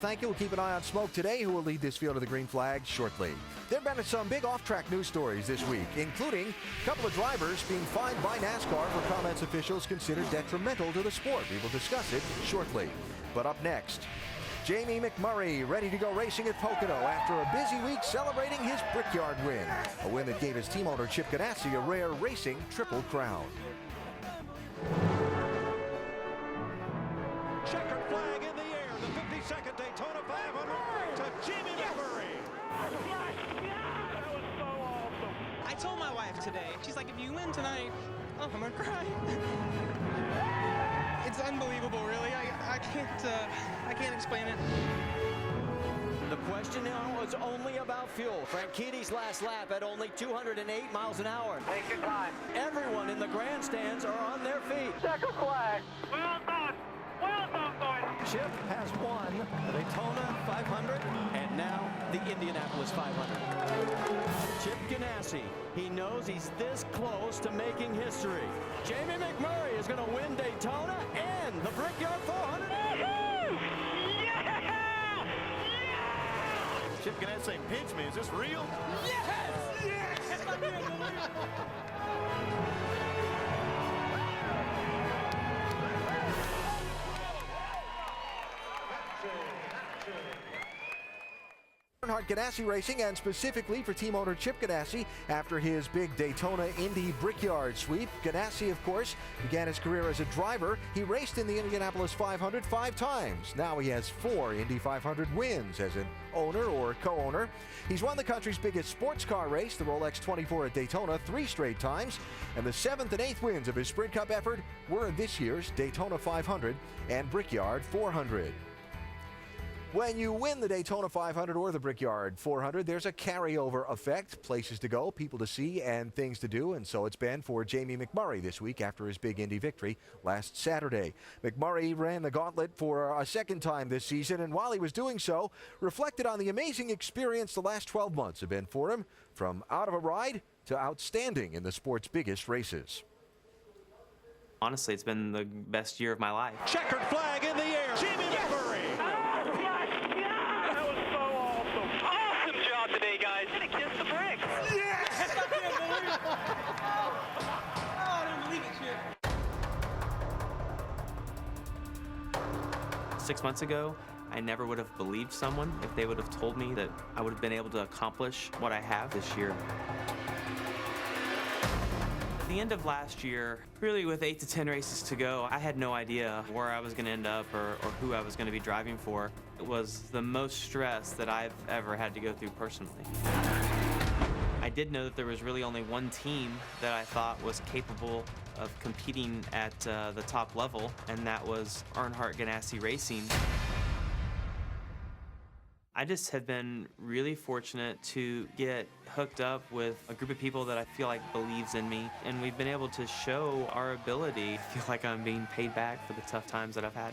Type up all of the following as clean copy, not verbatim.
Thank you. We'll keep an eye on Smoke today, who will lead this field of the green flag shortly. There have been some big off-track news stories this week, including a couple of drivers being fined by NASCAR for comments officials considered detrimental to the sport. We will discuss it shortly. But up next, Jamie McMurray ready to go racing at Pocono after a busy week celebrating his Brickyard win. A win that gave his team owner Chip Ganassi a rare racing triple crown. Checkered flag in the air. The 52nd Daytona 500 to Jamie McMurray. That was so awesome. I told my wife today, she's like, if you win tonight, oh, I'm gonna cry. It's unbelievable, really. I can't explain it. The question now is only about fuel. Frankitti's last lap at only 208 miles an hour. Take your time. Everyone in the grandstands are on their feet. Checker flag. Well done. Well done, boys. Chip has won the Daytona 500 and now the Indianapolis 500. Chip Ganassi, he knows he's this close to making history. Jamie McMurray is going to win Daytona and the Brickyard 400. Yeah! Yeah! Chip Ganassi saying, pinch me. Is this real? Yes! Yes! Earnhardt Ganassi Racing, and specifically for team owner Chip Ganassi after his big Daytona Indy Brickyard sweep. Ganassi, of course, began his career as a driver. He raced in the Indianapolis 500 5 times. Now he has 4 Indy 500 wins as an owner or co-owner. He's won the country's biggest sports car race, the Rolex 24 at Daytona, 3 straight times, and the 7th and 8th wins of his Sprint Cup effort were in this year's Daytona 500 and Brickyard 400. When you win the Daytona 500 or the Brickyard 400, there's a carryover effect, places to go, people to see, and things to do, and so it's been for Jamie McMurray this week after his big Indy victory last Saturday. McMurray ran the gauntlet for a second time this season, and while he was doing so, reflected on the amazing experience the last 12 months have been for him, from out of a ride to outstanding in the sport's biggest races. Honestly, it's been the best year of my life. Checkered flag in the air. Jamie McMurray. That was so awesome. Awesome job today, guys. Gonna kiss the bricks. Yes! I can't believe it. Oh, I don't believe it, Chip. 6 months ago, I never would have believed someone if they would have told me that I would have been able to accomplish what I have this year. At the end of last year, really with 8 to 10 races to go, I had no idea where I was going to end up or who I was going to be driving for. It was the most stress that I've ever had to go through personally. I did know that there was really only one team that I thought was capable of competing at the top level, and that was Earnhardt Ganassi Racing. I just have been really fortunate to get hooked up with a group of people that I feel like believes in me, and we've been able to show our ability. I feel like I'm being paid back for the tough times that I've had.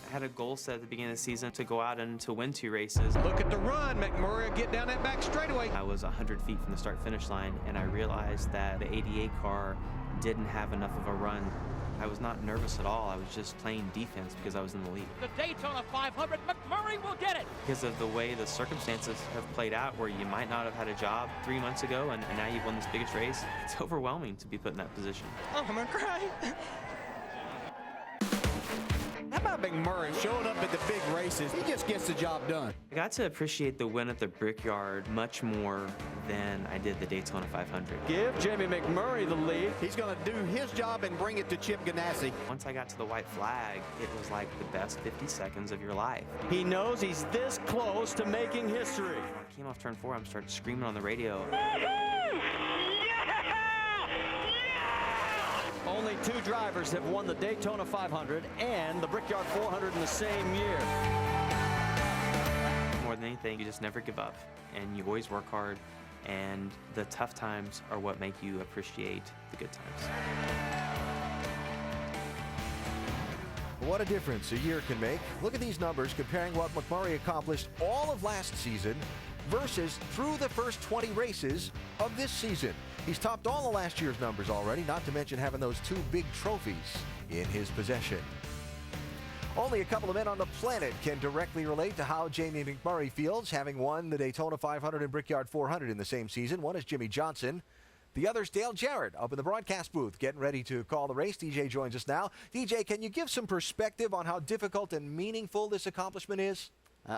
I had a goal set at the beginning of the season to go out and to win 2 races. Look at the run. McMurray get down that back straightaway. I was 100 feet from the start-finish line, and I realized that the 88 car didn't have enough of a run. I was not nervous at all. I was just playing defense because I was in the lead. The Daytona 500, McMurray will get it. Because of the way the circumstances have played out, where you might not have had a job 3 months ago, and now you've won this biggest race, it's overwhelming to be put in that position. Oh, I'm gonna cry. How about McMurray showing up at the big races? He just gets the job done. I got to appreciate the win at the Brickyard much more than I did the Daytona 500. Give Jamie McMurray the lead. He's going to do his job and bring it to Chip Ganassi. Once I got to the white flag, it was like the best 50 seconds of your life. He knows he's this close to making history. When I came off turn 4, I started screaming on the radio. Only 2 drivers have won the Daytona 500 and the Brickyard 400 in the same year. More than anything, you just never give up, and you always work hard, and the tough times are what make you appreciate the good times. What a difference a year can make. Look at these numbers comparing what McMurray accomplished all of last season versus through the first 20 races of this season. He's topped all of last year's numbers already, not to mention having those 2 big trophies in his possession. Only a couple of men on the planet can directly relate to how Jamie McMurray feels, having won the Daytona 500 and Brickyard 400 in the same season. One is Jimmy Johnson. The other's Dale Jarrett up in the broadcast booth getting ready to call the race. DJ joins us now. DJ, can you give some perspective on how difficult and meaningful this accomplishment is?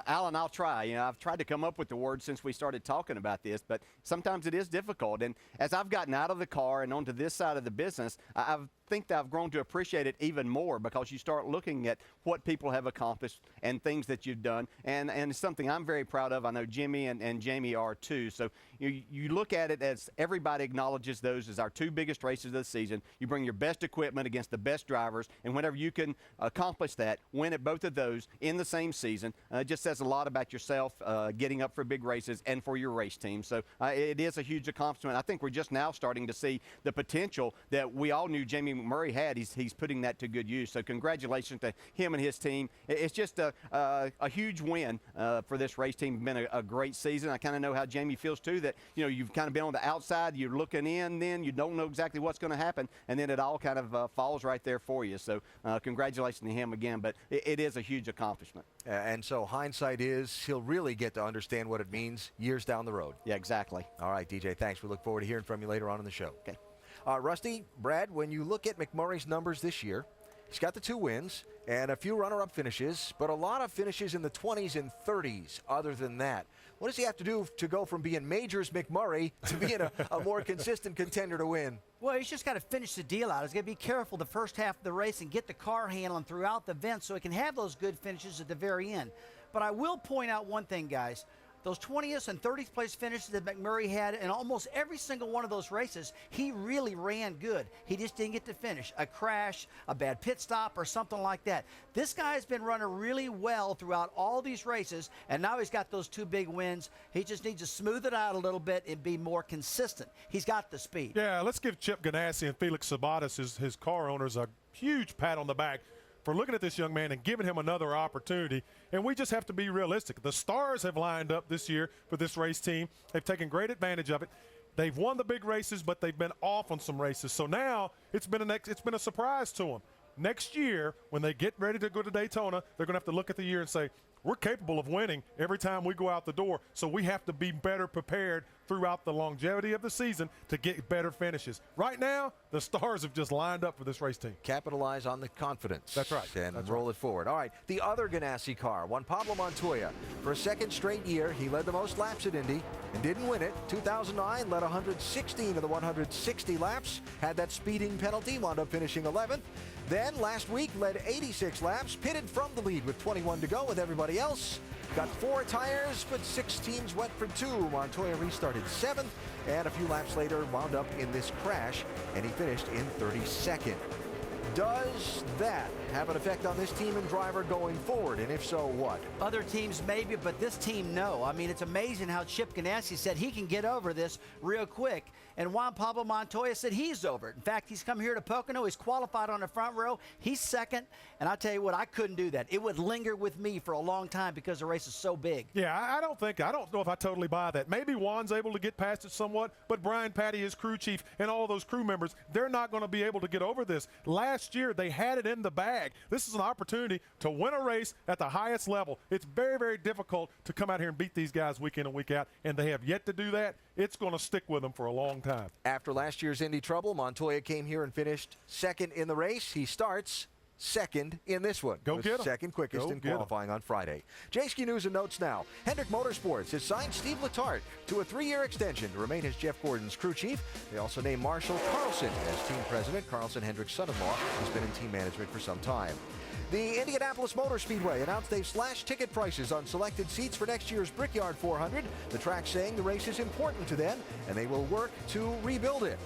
Alan, I'll try. You know, I've tried to come up with the words since we started talking about this, but sometimes it is difficult. And as I've gotten out of the car and onto this side of the business, I think that I've grown to appreciate it even more, because you start looking at what people have accomplished and things that you've done. And it's something I'm very proud of. I know Jimmy and Jamie are too. So you look at it as everybody acknowledges those as our 2 biggest races of the season. You bring your best equipment against the best drivers, and whenever you can accomplish that, win at both of those in the same season, just says a lot about yourself, getting up for big races and for your race team. So it is a huge accomplishment. I think we're just now starting to see the potential that we all knew Jamie McMurray had. He's putting that to good use. So congratulations to him and his team. It's just a huge win for this race team. It's been a great season. I kind of know how Jamie feels too, that you've kind of been on the outside, you're looking in, then you don't know exactly what's going to happen, and then it all kind of falls right there for you. So congratulations to him again, but it is a huge accomplishment. And so hindsight is he'll really get to understand what it means years down the road. Yeah, exactly. All right, DJ, thanks. We look forward to hearing from you later on in the show. Okay. Rusty, Brad, when you look at McMurray's numbers this year, he's got the 2 wins and a few runner-up finishes, but a lot of finishes in the 20s and 30s other than that. What does he have to do to go from being Majors McMurray to being a more consistent contender to win? Well, he's just got to finish the deal out. He's got to be careful the first half of the race and get the car handling throughout the event so he can have those good finishes at the very end. But I will point out one thing, guys. Those 20th and 30th place finishes that McMurray had in almost every single one of those races, he really ran good. He just didn't get to finish. A crash, a bad pit stop, or something like that. This guy's been running really well throughout all these races, and now he's got those 2 big wins. He just needs to smooth it out a little bit and be more consistent. He's got the speed. Yeah, let's give Chip Ganassi and Felix Sabates, his car owners, a huge pat on the back for looking at this young man and giving him another opportunity. And we just have to be realistic. The stars have lined up this year for this race team. They've taken great advantage of it. They've won the big races, but they've been off on some races. So now it's been a surprise to them. Next year, when they get ready to go to Daytona, they're going to have to look at the year and say, we're capable of winning every time we go out the door, so we have to be better prepared throughout the longevity of the season to get better finishes. Right now, the stars have just lined up for this race team. Capitalize on the confidence. That's right. And roll it forward. All right, the other Ganassi car, Juan Pablo Montoya. For a 2nd straight year, he led the most laps at Indy and didn't win it. 2009, led 116 of the 160 laps, had that speeding penalty, wound up finishing 11th. Then last week led 86 laps, pitted from the lead with 21 to go with everybody else. Got 4 tires, but 6 teams went for 2. Montoya restarted 7th, and a few laps later wound up in this crash, and he finished in 32nd. Does that have an effect on this team and driver going forward? And if so, what? Other teams maybe, but this team, no. I mean, it's amazing how Chip Ganassi said he can get over this real quick. And Juan Pablo Montoya said he's over it. In fact, he's come here to Pocono. He's qualified on the front row. He's 2nd. And I tell you what, I couldn't do that. It would linger with me for a long time because the race is so big. Yeah, I don't know if I totally buy that. Maybe Juan's able to get past it somewhat, but Brian Patty, his crew chief, and all those crew members, they're not going to be able to get over this. Last year, they had it in the bag. This is an opportunity to win a race at the highest level. It's very, very difficult to come out here and beat these guys week in and week out, and they have yet to do that. It's going to stick with them for a long time. After last year's Indy trouble, Montoya came here and finished 2nd in the race. He starts 2nd in this one. Go get him. 2nd quickest in qualifying on Friday. J-Ski News and Notes now. Hendrick Motorsports has signed Steve Letarte to a 3-year extension to remain as Jeff Gordon's crew chief. They also named Marshall Carlson as team president. Carlson, Hendrick's son-in-law, has been in team management for some time. The Indianapolis Motor Speedway announced they've slashed ticket prices on selected seats for next year's Brickyard 400. The track saying the race is important to them, and they will work to rebuild it.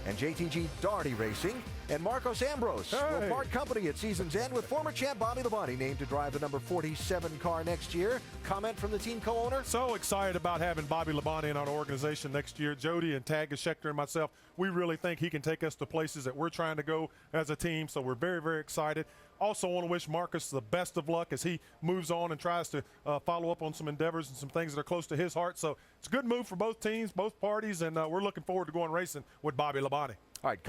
And JTG Daugherty Racing and Marcos Ambrose will part company at season's end, with former champ Bobby Labonte named to drive the number 47 car next year. Comment from the team co-owner? So excited about having Bobby Labonte in our organization next year. Jody and Tag Schechter and myself, we really think he can take us to places that we're trying to go as a team, so we're very, very excited. Also want to wish Marcus the best of luck as he moves on and tries to follow up on some endeavors and some things that are close to his heart. So it's a good move for both teams, both parties, and we're looking forward to going racing with Bobby Labonte. All right.